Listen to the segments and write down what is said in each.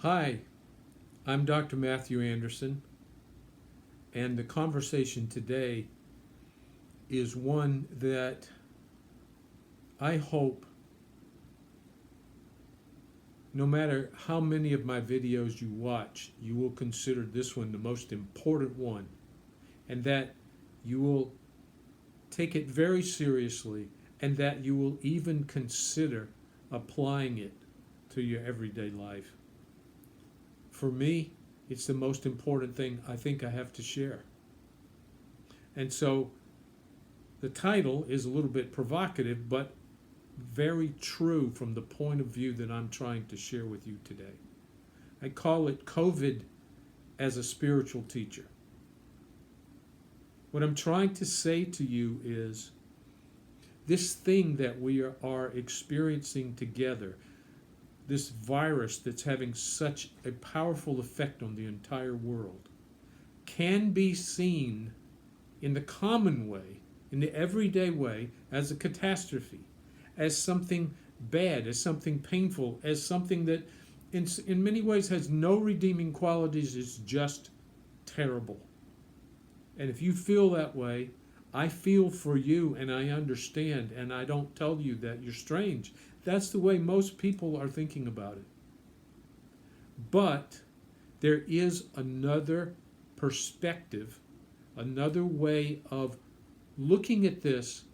Hi, I'm Dr. Matthew Anderson, and the conversation today is one that I hope, no matter how many of my videos you watch, you will consider this one the most important one, and that you will take it very seriously, and that you will even consider applying it to your everyday life. For me, it's the most important thing I think I have to share. And so the title is a little bit provocative, but very true from the point of view that I'm trying to share with you today. I call it COVID as a spiritual teacher. What I'm trying to say to you is this thing that we are experiencing together, this virus that's having such a powerful effect on the entire world, can be seen in the common way, in the everyday way, as a catastrophe, as something bad, as something painful, as something that in many ways has no redeeming qualities, is just terrible. And if you feel that way, I feel for you and I understand, and I don't tell you that you're strange. That's the way most people are thinking about it. But there is another perspective, another way of looking at this.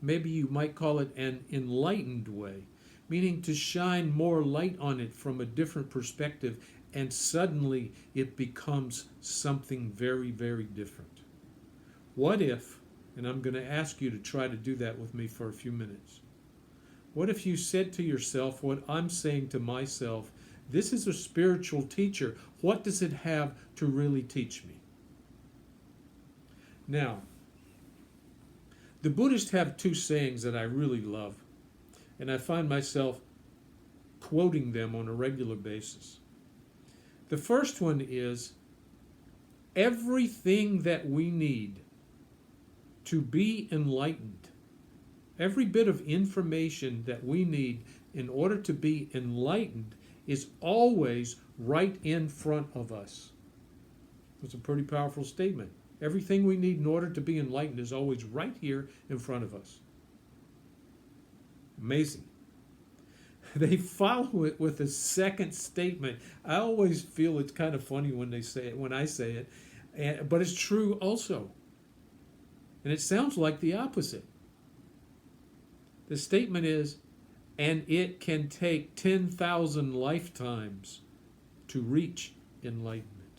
Maybe you might call it an enlightened way, meaning to shine more light on it from a different perspective, and suddenly it becomes something very, very different. What if, and I'm going to ask you to try to do that with me for a few minutes, what if you said to yourself what I'm saying to myself? This is a spiritual teacher. What does it have to really teach me? Now, the Buddhists have two sayings that I really love, and I find myself quoting them on a regular basis. The first one is, everything that we need to be enlightened, every bit of information that we need in order to be enlightened, is always right in front of us. It's a pretty powerful statement. Everything we need in order to be enlightened is always right here in front of us. Amazing. They follow it with a second statement. I always feel it's kind of funny when they say it, when I say it, but it's true also. And it sounds like the opposite. The statement is, and it can take 10,000 lifetimes to reach enlightenment.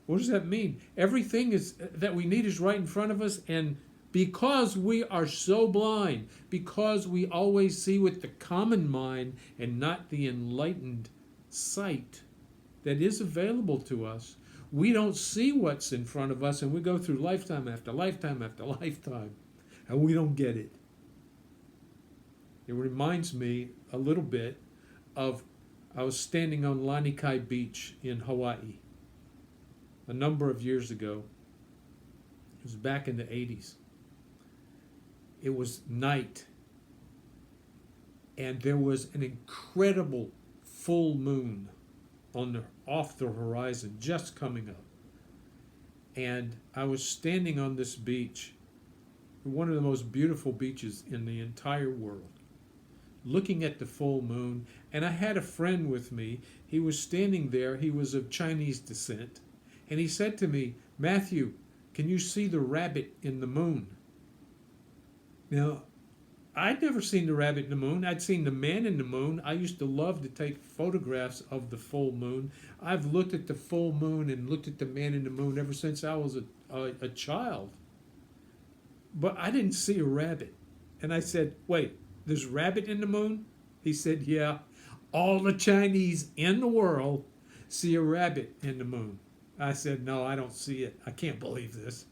What does that mean? Everything that we need is right in front of us, and because we are so blind, because we always see with the common mind and not the enlightened sight that is available to us, we don't see what's in front of us, and we go through lifetime after lifetime after lifetime, and we don't get it. It reminds me a little bit of, I was standing on Lanikai Beach in Hawaii a number of years ago. It was back in the 80s. It was night, and there was an incredible full moon off the horizon, just coming up. And I was standing on this beach, one of the most beautiful beaches in the entire world, looking at the full moon. And I had a friend with me. He was standing there. He was of Chinese descent. And he said to me, "Matthew, can you see the rabbit in the moon?" Now, I'd never seen the rabbit in the moon. I'd seen the man in the moon. I used to love to take photographs of the full moon. I've looked at the full moon and looked at the man in the moon ever since I was a child. But I didn't see a rabbit. And I said, "Wait, there's a rabbit in the moon?" He said, "Yeah. All the Chinese in the world see a rabbit in the moon." I said, "No, I don't see it. I can't believe this."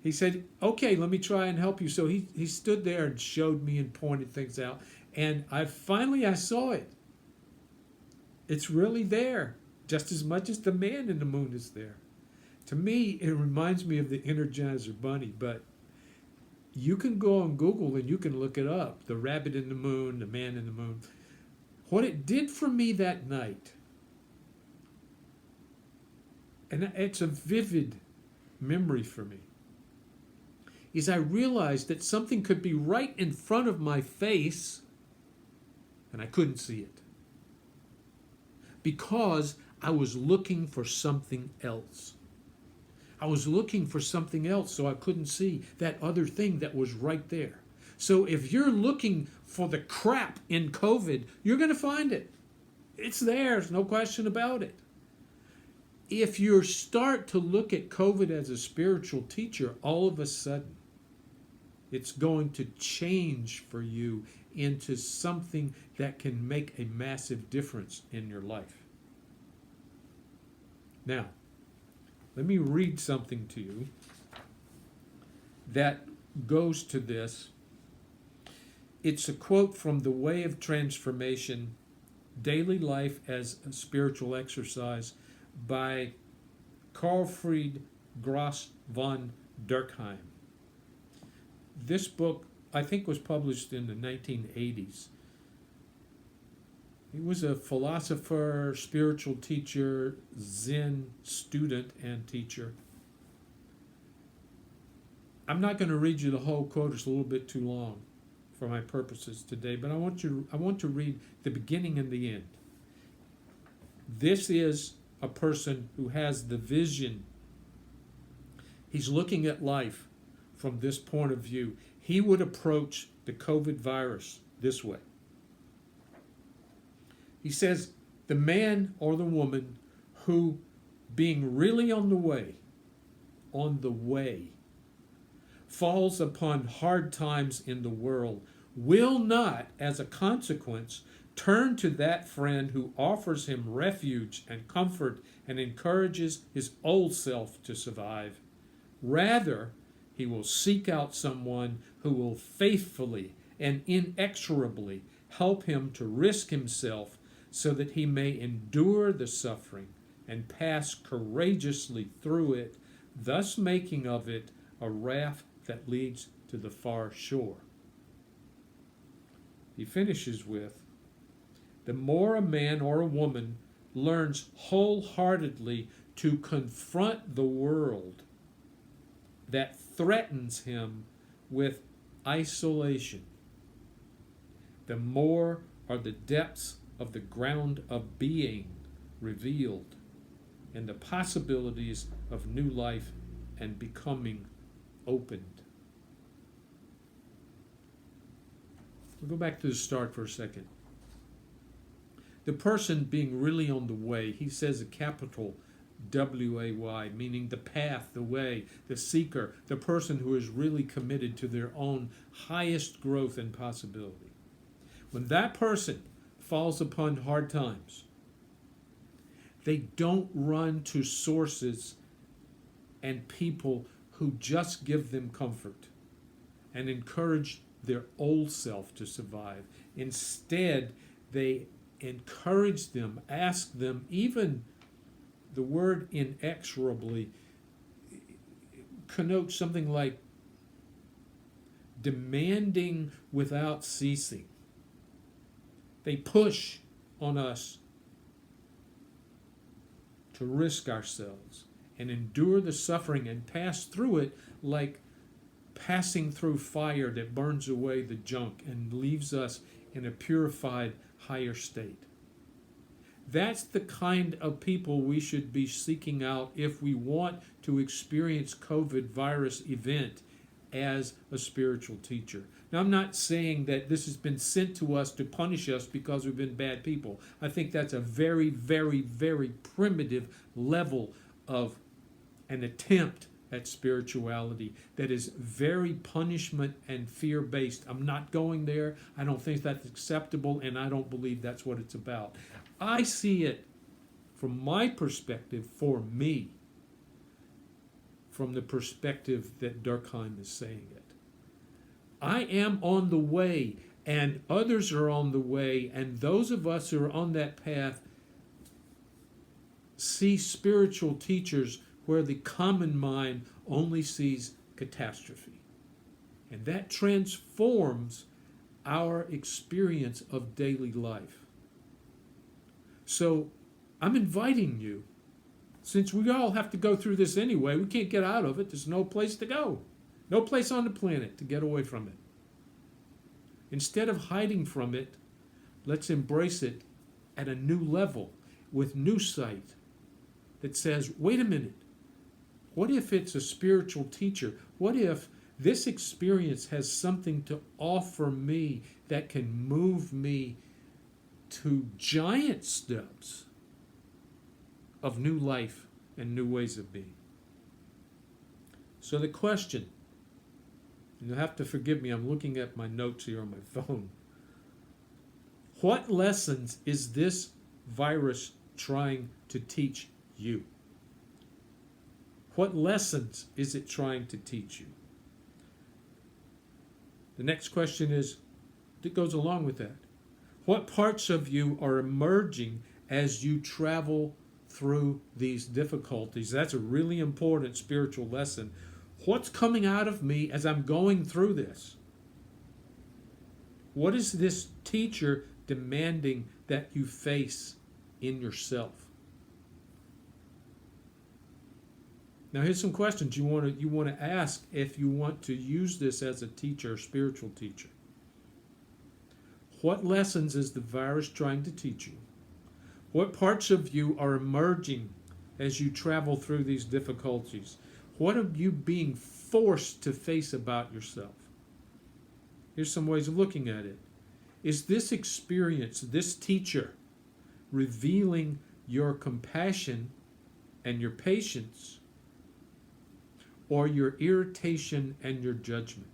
He said, "Okay, let me try and help you." So he stood there and showed me and pointed things out. And I saw it. It's really there, just as much as the man in the moon is there. To me, it reminds me of the Energizer Bunny, but you can go on Google and you can look it up. The rabbit in the moon, the man in the moon. What it did for me that night, and it's a vivid memory for me, is I realized that something could be right in front of my face and I couldn't see it because I was looking for something else. I was looking for something else, so I couldn't see that other thing that was right there. So if you're looking for the crap in COVID, you're going to find it. It's there, there's no question about it. If you start to look at COVID as a spiritual teacher, all of a sudden, it's going to change for you into something that can make a massive difference in your life. Now, let me read something to you that goes to this. It's a quote from The Way of Transformation, Daily Life as a Spiritual Exercise by Karlfried Gross von Durkheim. This book, I think, was published in the 1980s. He was a philosopher, spiritual teacher, Zen student and teacher. I'm not going to read you the whole quote, it's a little bit too long for my purposes today, but I want to read the beginning and the end. This is a person who has the vision. He's looking at life from this point of view. He would approach the COVID virus this way. He says, the man or the woman who, being really on the way, falls upon hard times in the world, will not, as a consequence, turn to that friend who offers him refuge and comfort and encourages his old self to survive. Rather, he will seek out someone who will faithfully and inexorably help him to risk himself so that he may endure the suffering and pass courageously through it, thus making of it a raft that leads to the far shore. He finishes with, the more a man or a woman learns wholeheartedly to confront the world that threatens him with isolation, the more are the depths of the ground of being revealed and the possibilities of new life and becoming opened. We'll go back to the start for a second. The person being really on the way, he says a capital W-A-Y, meaning the path, the way, the seeker, the person who is really committed to their own highest growth and possibility. When that person falls upon hard times, they don't run to sources and people who just give them comfort and encourage their old self to survive. Instead, they encourage them, ask them, even the word inexorably connotes something like demanding without ceasing. They push on us to risk ourselves and endure the suffering and pass through it like passing through fire that burns away the junk and leaves us in a purified, higher state. That's the kind of people we should be seeking out if we want to experience COVID virus event as a spiritual teacher. Now, I'm not saying that this has been sent to us to punish us because we've been bad people. I think that's a very, very, very primitive level of an attempt at spirituality that is very punishment and fear-based. I'm not going there. I don't think that's acceptable, and I don't believe that's what it's about. I see it from my perspective, for me, from the perspective that Durkheim is saying it. I am on the way, and others are on the way, and those of us who are on that path see spiritual teachers where the common mind only sees catastrophe. And that transforms our experience of daily life. So I'm inviting you, since we all have to go through this anyway, we can't get out of it. There's no place to go, no place on the planet to get away from it. Instead of hiding from it, let's embrace it at a new level with new sight that says, wait a minute, what if it's a spiritual teacher? What if this experience has something to offer me that can move me to giant steps of new life and new ways of being? So the question, and you'll have to forgive me, I'm looking at my notes here on my phone. What lessons is this virus trying to teach you? What lessons is it trying to teach you? The next question is, that goes along with that. What parts of you are emerging as you travel through these difficulties? That's a really important spiritual lesson. What's coming out of me as I'm going through this? What is this teacher demanding that you face in yourself? Now here's some questions you want to ask if you want to use this as a teacher, a spiritual teacher. What lessons is the virus trying to teach you? What parts of you are emerging as you travel through these difficulties? What are you being forced to face about yourself? Here's some ways of looking at it. Is this experience, this teacher, revealing your compassion and your patience, or your irritation and your judgment?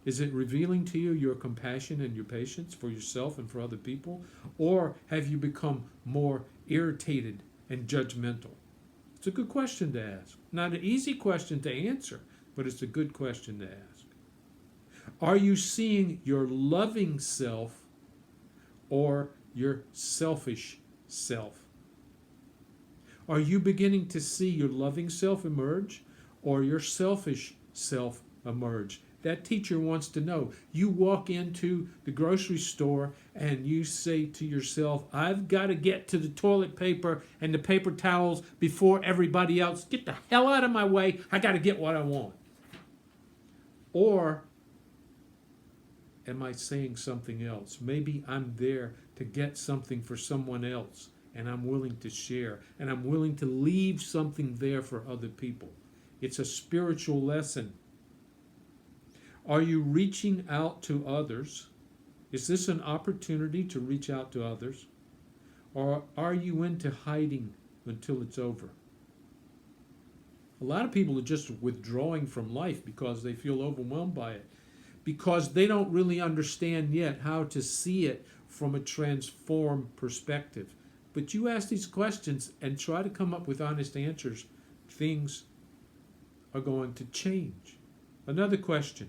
Is it revealing to you your compassion and your patience for yourself and for other people? Or have you become more irritated and judgmental? It's a good question to ask. Not an easy question to answer, but it's a good question to ask. Are you seeing your loving self or your selfish self? Are you beginning to see your loving self emerge or your selfish self emerge? That teacher wants to know. You walk into the grocery store and you say to yourself, I've got to get to the toilet paper and the paper towels before everybody else. Get the hell out of my way. I got to get what I want. Or am I saying something else? Maybe I'm there to get something for someone else, and I'm willing to share, and I'm willing to leave something there for other people. It's a spiritual lesson. Are you reaching out to others? Is this an opportunity to reach out to others? Or are you into hiding until it's over? A lot of people are just withdrawing from life because they feel overwhelmed by it, because they don't really understand yet how to see it from a transformed perspective. But you ask these questions and try to come up with honest answers, things are going to change. Another question,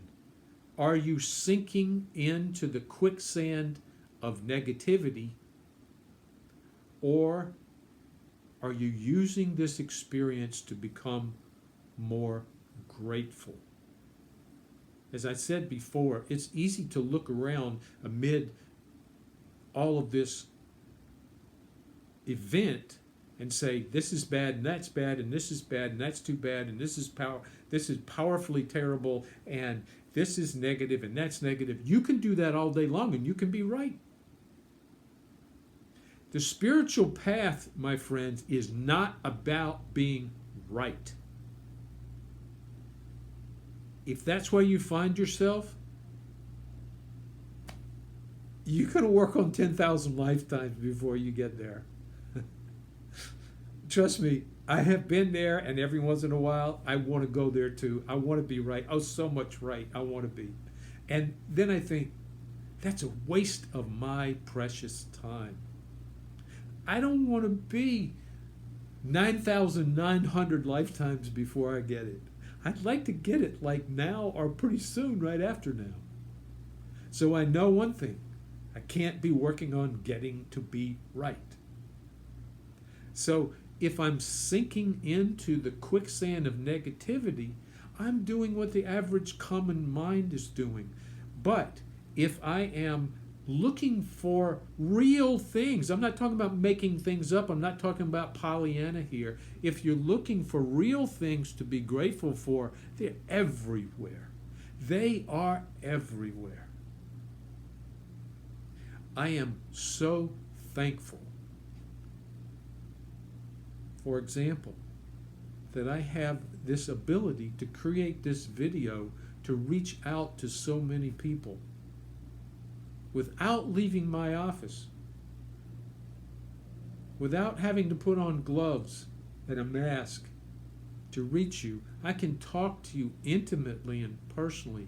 are you sinking into the quicksand of negativity, or are you using this experience to become more grateful? As I said before, it's easy to look around amid all of this event and say, this is bad and that's bad and this is bad and that's too bad and this is powerfully terrible and this is negative and that's negative. You can do that all day long and you can be right. The spiritual path, my friends, is not about being right. If that's where you find yourself, you're going to work on 10,000 lifetimes before you get there. Trust me, I have been there, and every once in a while, I want to go there too. I want to be right. Oh, so much right I want to be. And then I think, that's a waste of my precious time. I don't want to be 9,900 lifetimes before I get it. I'd like to get it like now or pretty soon, right after now. So I know one thing. I can't be working on getting to be right. So if I'm sinking into the quicksand of negativity, I'm doing what the average common mind is doing. But if I am looking for real things. I'm not talking about making things up. I'm not talking about Pollyanna here. If you're looking for real things to be grateful for, they're everywhere. They are everywhere. I am so thankful, for example, that I have this ability to create this video to reach out to so many people without leaving my office, without having to put on gloves and a mask to reach you. I can talk to you intimately and personally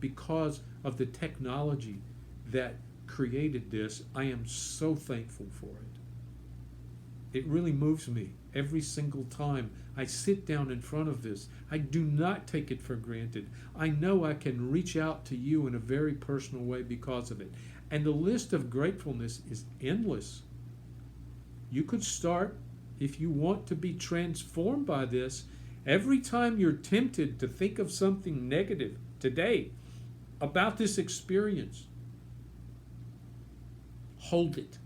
because of the technology that created this. I am so thankful for it. It really moves me every single time I sit down in front of this. I do not take it for granted. I know I can reach out to you in a very personal way because of it. And the list of gratefulness is endless. You could start, if you want to be transformed by this, every time you're tempted to think of something negative today about this experience, hold it.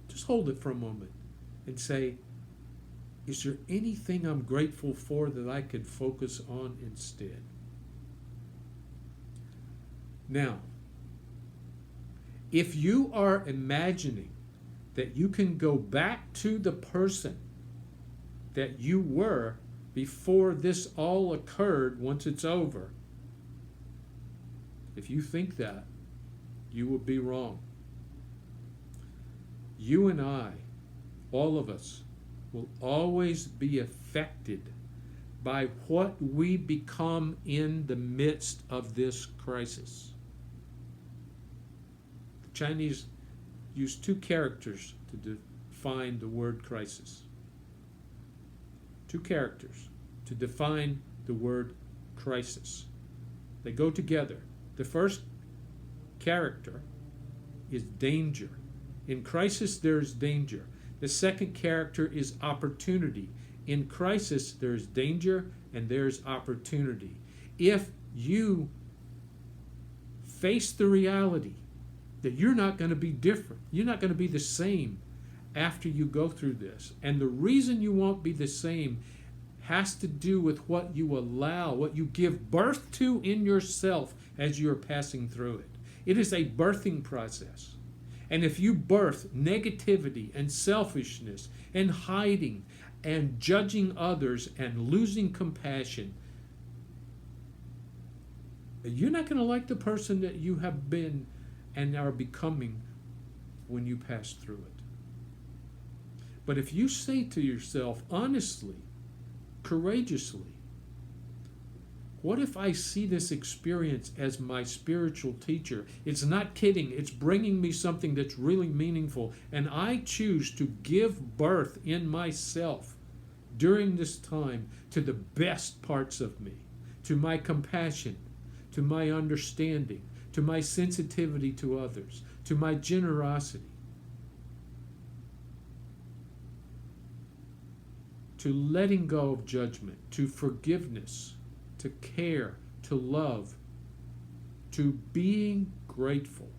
Just hold it for a moment and say, is there anything I'm grateful for that I could focus on instead? Now, if you are imagining that you can go back to the person that you were before this all occurred once it's over, if you think that, you will be wrong. You and I, all of us, will always be affected by what we become in the midst of this crisis. The Chinese use two characters to define the word crisis. Two characters to define the word crisis. They go together. The first character is danger. In crisis, there is danger. The second character is opportunity. In crisis, there's danger and there's opportunity. If you face the reality that you're not going to be different, you're not going to be the same after you go through this, and the reason you won't be the same has to do with what you allow, what you give birth to in yourself as you're passing through it. It is a birthing process. And if you birth negativity and selfishness and hiding and judging others and losing compassion, you're not going to like the person that you have been and are becoming when you pass through it. But if you say to yourself honestly, courageously, what if I see this experience as my spiritual teacher? It's not kidding. It's bringing me something that's really meaningful. And I choose to give birth in myself during this time to the best parts of me, to my compassion, to my understanding, to my sensitivity to others, to my generosity, to letting go of judgment, to forgiveness, to care, to love, to being grateful,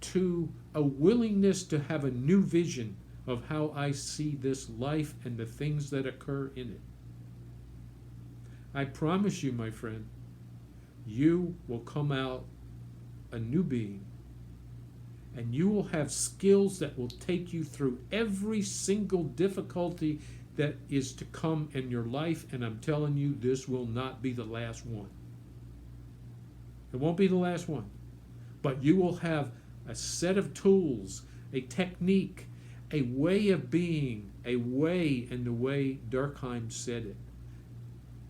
to a willingness to have a new vision of how I see this life and the things that occur in it. I promise you, my friend, you will come out a new being, and you will have skills that will take you through every single difficulty that is to come in your life, and I'm telling you, this will not be the last one. It won't be the last one. But you will have a set of tools, a technique, a way of being, a way in the way Durkheim said it,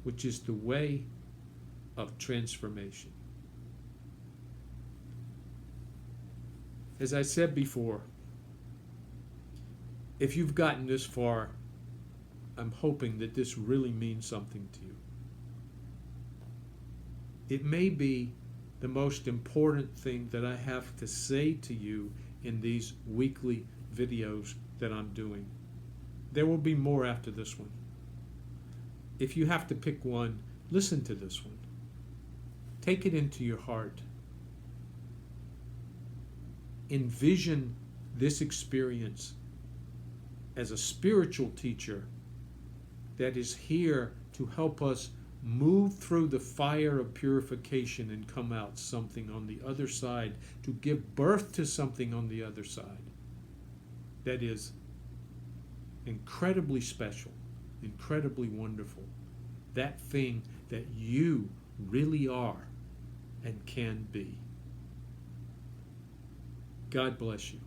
which is the way of transformation. As I said before, if you've gotten this far, I'm hoping that this really means something to you. It may be the most important thing that I have to say to you in these weekly videos that I'm doing. There will be more after this one. If you have to pick one, listen to this one. Take it into your heart. envision this experience as a spiritual teacher that is here to help us move through the fire of purification and come out something on the other side, to give birth to something on the other side that is incredibly special, incredibly wonderful. That thing that you really are and can be. God bless you.